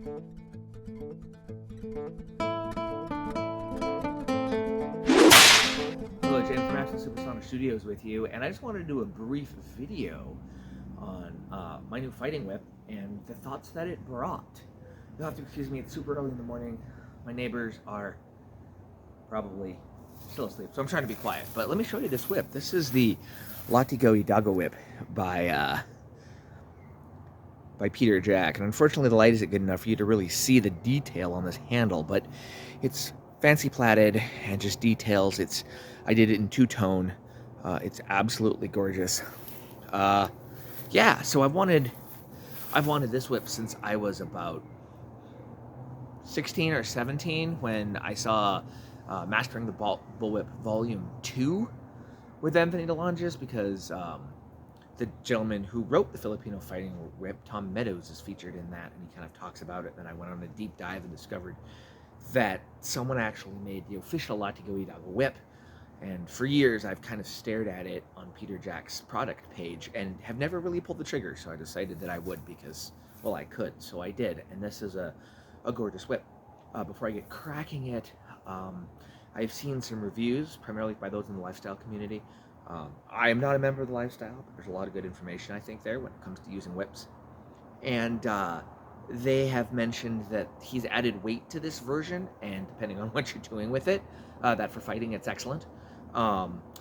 Hello, James from National Supersonic Studios with you, and I just wanted to do a brief video on my new fighting whip and the thoughts that it brought. You'll have to excuse me, it's super early in the morning. My neighbors are probably still asleep, so I'm trying to be quiet. But let me show you this whip. This is the Latigo Daga whip by Peter Jack, and unfortunately the light isn't good enough for you to really see the detail on this handle, but it's fancy platted and just details. I did it in two-tone. It's absolutely gorgeous. Yeah, so I've wanted this whip since I was about 16 or 17 when I saw Mastering the Bullwhip Volume 2 with Anthony DeLonges, because the gentleman who wrote the Filipino fighting whip, Tom Meadows, is featured in that, and he kind of talks about it. Then I went on a deep dive and discovered that someone actually made the official Latigo Daga whip, and for years I've kind of stared at it on Peter Jack's product page and have never really pulled the trigger, so I decided that I would because, well, I could, so I did, and this is a gorgeous whip. Before I get cracking it, I've seen some reviews, primarily by those in the lifestyle community. I am not a member of the lifestyle, but there's a lot of good information, I think, there when it comes to using whips. And they have mentioned that he's added weight to this version, and depending on what you're doing with it, that for fighting it's excellent,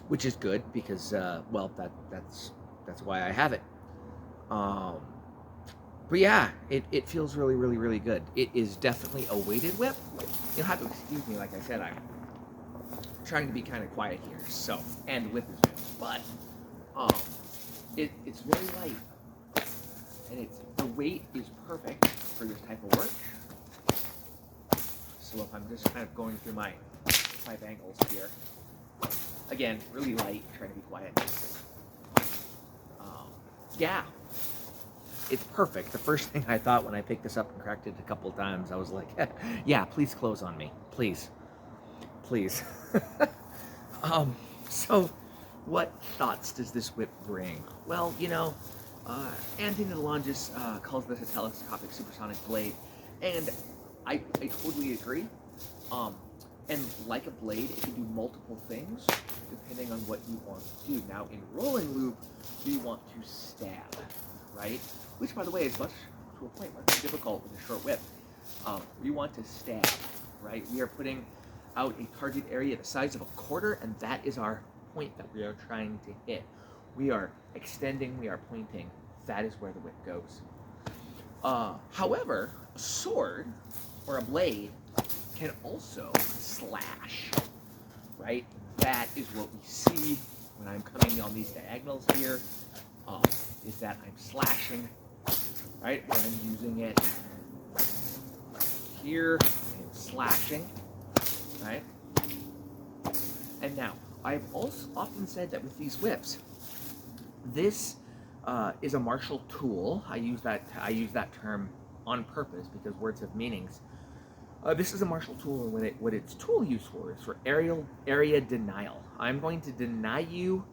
which is good because, well, that's why I have it. But yeah, it feels really, really, really good. It is definitely a weighted whip. You'll have to excuse me, like I said, I'm trying to be kind of quiet here, so, and the whip is good, but it's very light, and the weight is perfect for this type of work. So if I'm just kind of going through my 5 angles here, again, really light, trying to be quiet. Yeah, it's perfect. The first thing I thought when I picked this up and cracked it a couple of times, I was like, yeah, please close on me, please. So what thoughts does this whip bring? Well, you know, Anthony DeLonges calls this a telescopic supersonic blade, and I totally agree. And like a blade, it can do multiple things depending on what you want to do. Now, in rolling loop, we want to stab, right? Which, by the way, is much to a point much more difficult with a short whip. We want to stab, right? We are putting out a target area the size of a quarter, and that is our point that we are trying to hit. We are extending, we are pointing. That is where the whip goes. However, a sword or a blade can also slash, right? That is what we see when I'm coming on these diagonals here, is that I'm slashing, right? When I'm using it here, I'm slashing, right? And now, I've also often said that with these whips, this is a martial tool. I use that term on purpose because words have meanings. This is a martial tool, and what its tool use for is for area denial. I'm going to deny you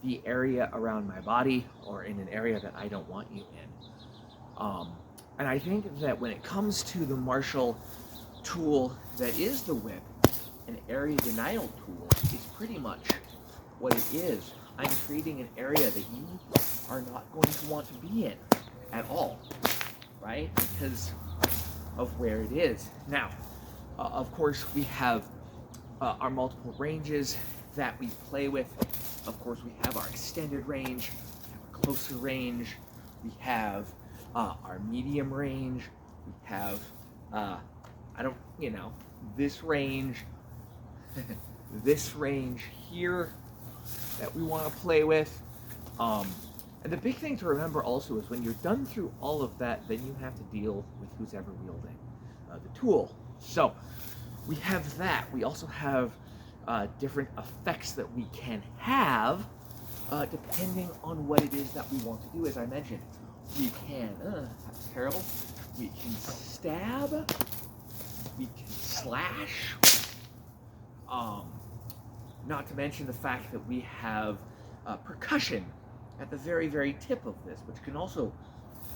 the area around my body or in an area that I don't want you in. And I think that when it comes to the martial tool that is the whip, an area denial tool is pretty much what it is. I'm creating an area that you are not going to want to be in at all, right? Because of where it is. Now, of course, we have our multiple ranges that we play with. Of course, we have our extended range, we have our closer range, we have our medium range, we have, this range, this range here that we want to play with. And the big thing to remember also is when you're done through all of that, then you have to deal with who's ever wielding the tool. So we have that. We also have different effects that we can have depending on what it is that we want to do. As I mentioned, we can, that's terrible, we can stab, we can slash, not to mention the fact that we have percussion at the very, very tip of this, which can also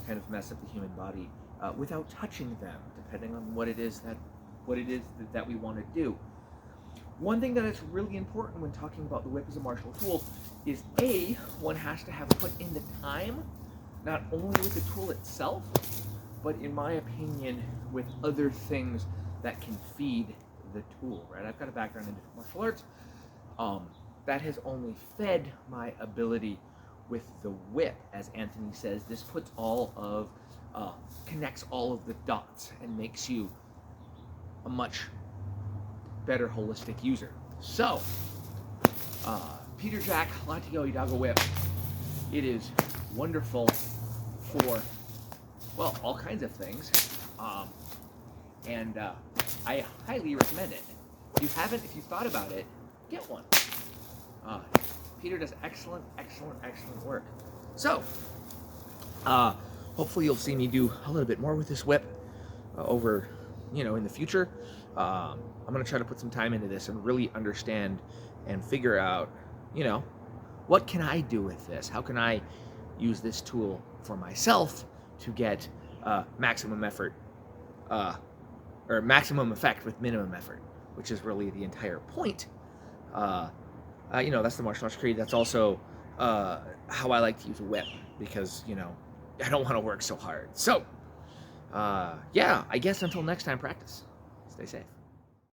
kind of mess up the human body without touching them, depending on what it is that we want to do. One thing that is really important when talking about the whip as a martial tool is one has to have put in the time, not only with the tool itself, but in my opinion, with other things that can feed the tool, right? I've got a background in different martial arts. That has only fed my ability with the whip. As Anthony says, this puts connects all of the dots and makes you a much better holistic user. So, Peter Jack Latigo Daga whip. It is wonderful for, well, all kinds of things. And I highly recommend it. If you thought about it, get one. Peter does excellent work. So, hopefully you'll see me do a little bit more with this whip over, in the future. I'm going to try to put some time into this and really understand and figure out, what can I do with this? How can I use this tool for myself to get maximum effort, or maximum effect with minimum effort, which is really the entire point. That's the martial arts creed. That's also how I like to use a whip, because, I don't want to work so hard. So, I guess until next time, practice. Stay safe.